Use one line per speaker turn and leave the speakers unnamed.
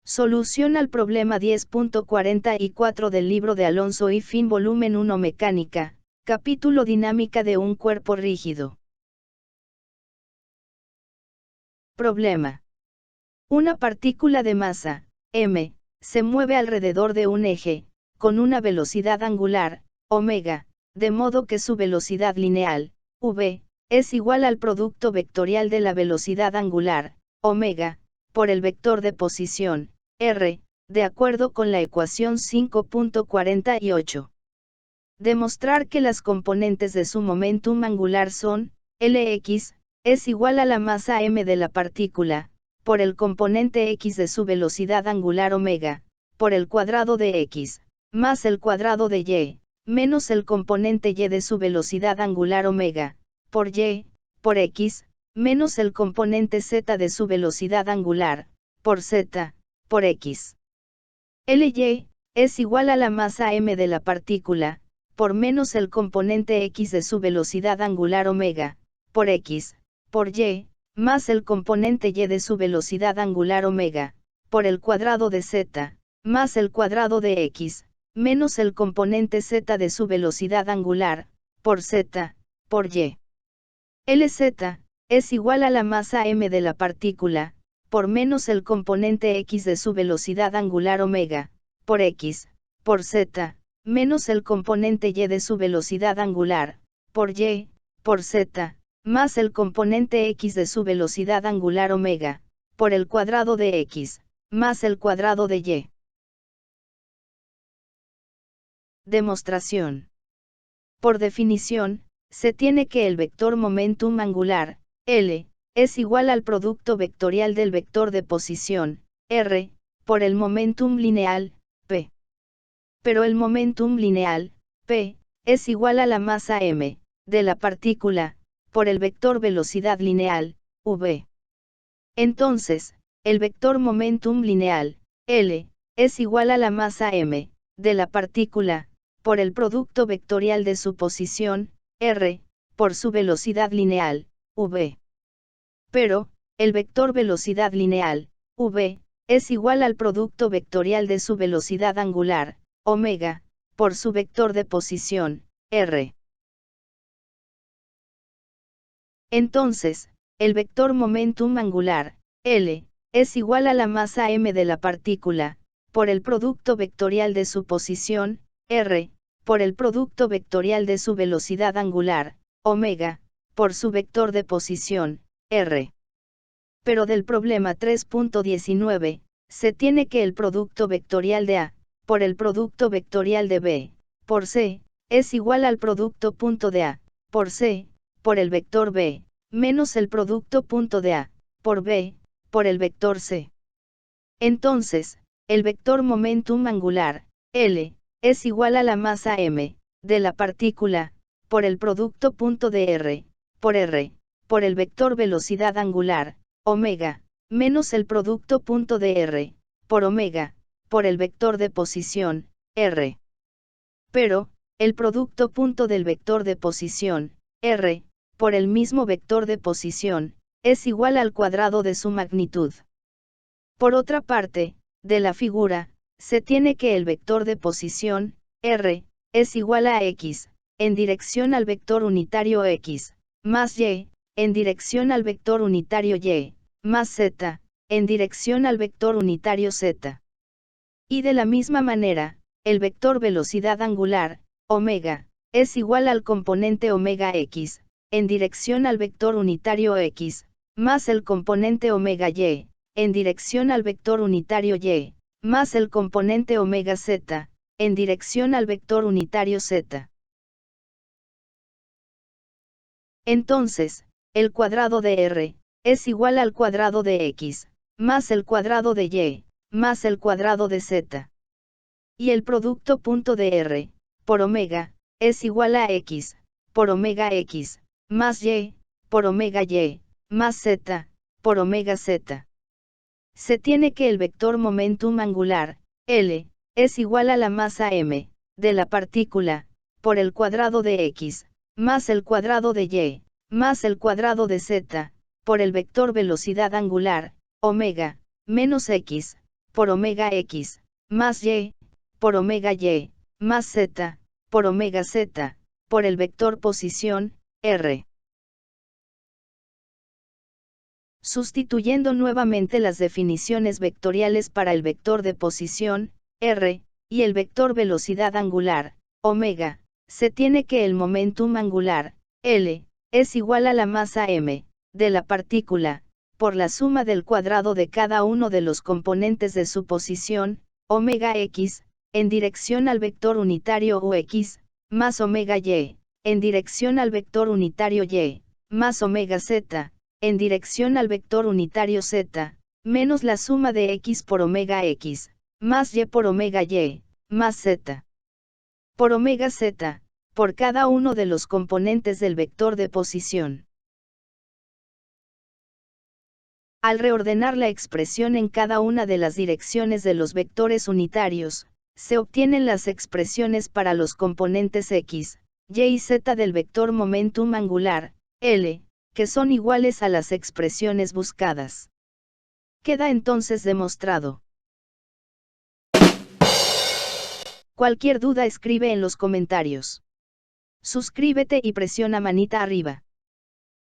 Solución al problema 10.44 del libro de Alonso y Finn volumen 1 Mecánica, capítulo Dinámica de un cuerpo rígido. Problema. Una partícula de masa, m, se mueve alrededor de un eje, con una velocidad angular, omega, de modo que su velocidad lineal, v, es igual al producto vectorial de la velocidad angular, omega, por el vector de posición, r, de acuerdo con la ecuación 5.48. Demostrar que las componentes de su momentum angular son, Lx, es igual a la masa m de la partícula, por el componente x de su velocidad angular omega, por el cuadrado de x, más el cuadrado de y, menos el componente y de su velocidad angular omega, por y, por x, menos el componente z de su velocidad angular, por z, por x. Ly, es igual a la masa m de la partícula, por menos el componente x de su velocidad angular omega, por x, por y, más el componente y de su velocidad angular omega, por el cuadrado de z, más el cuadrado de x, menos el componente z de su velocidad angular, por z, por y. Lz, es igual a la masa m de la partícula, por menos el componente x de su velocidad angular omega, por x, por z, menos el componente y de su velocidad angular, por y, por z, más el componente x de su velocidad angular omega, por el cuadrado de x, más el cuadrado de y. Demostración. Por definición, se tiene que el vector momentum angular, L, es igual al producto vectorial del vector de posición, R, por el momentum lineal, P. Pero el momentum lineal, P, es igual a la masa m, de la partícula, por el vector velocidad lineal, v. Entonces, el vector momentum lineal, L, es igual a la masa m, de la partícula, por el producto vectorial de su posición, r, por su velocidad lineal, v. Pero, el vector velocidad lineal, v, es igual al producto vectorial de su velocidad angular, omega, por su vector de posición, r. Entonces, el vector momentum angular, L, es igual a la masa m de la partícula, por el producto vectorial de su posición, r, por el producto vectorial de su velocidad angular, omega, por su vector de posición, r. Pero del problema 3.19, se tiene que el producto vectorial de A, por el producto vectorial de B, por C, es igual al producto punto de A, por C, por el vector B, menos el producto punto de A, por B, por el vector C. Entonces, el vector momentum angular, L, es igual a la masa m, de la partícula, por el producto punto de R, por el vector velocidad angular, omega, menos el producto punto de R, por omega, por el vector de posición, R. Pero, el producto punto del vector de posición, R, por el mismo vector de posición, es igual al cuadrado de su magnitud. Por otra parte, de la figura, se tiene que el vector de posición, r, es igual a x, en dirección al vector unitario x, más y, en dirección al vector unitario y, más z, en dirección al vector unitario z. Y de la misma manera, el vector velocidad angular, omega, es igual al componente omega x, en dirección al vector unitario x, más el componente omega y, en dirección al vector unitario y, más el componente omega z, en dirección al vector unitario z. Entonces, el cuadrado de r, es igual al cuadrado de x, más el cuadrado de y, más el cuadrado de z. Y el producto punto de r, por omega, es igual a x, por omega x, más y, por omega y, más z, por omega z. Se tiene que el vector momentum angular, L, es igual a la masa m, de la partícula, por el cuadrado de x, más el cuadrado de y, más el cuadrado de z, por el vector velocidad angular, omega, menos x, por omega x, más y, por omega y, más z, por omega z, por el vector posición, r. Sustituyendo nuevamente las definiciones vectoriales para el vector de posición, r, y el vector velocidad angular, omega, se tiene que el momentum angular, L, es igual a la masa m, de la partícula, por la suma del cuadrado de cada uno de los componentes de su posición, omega x, en dirección al vector unitario ux, más omega y, en dirección al vector unitario y, más omega z, en dirección al vector unitario z, menos la suma de x por omega x, más y por omega y, más z. Por omega z, por cada uno de los componentes del vector de posición. Al reordenar la expresión en cada una de las direcciones de los vectores unitarios, se obtienen las expresiones para los componentes x, y y z del vector momentum angular, L, que son iguales a las expresiones buscadas. Queda entonces demostrado. Cualquier duda escribe en los comentarios. Suscríbete y presiona manita arriba.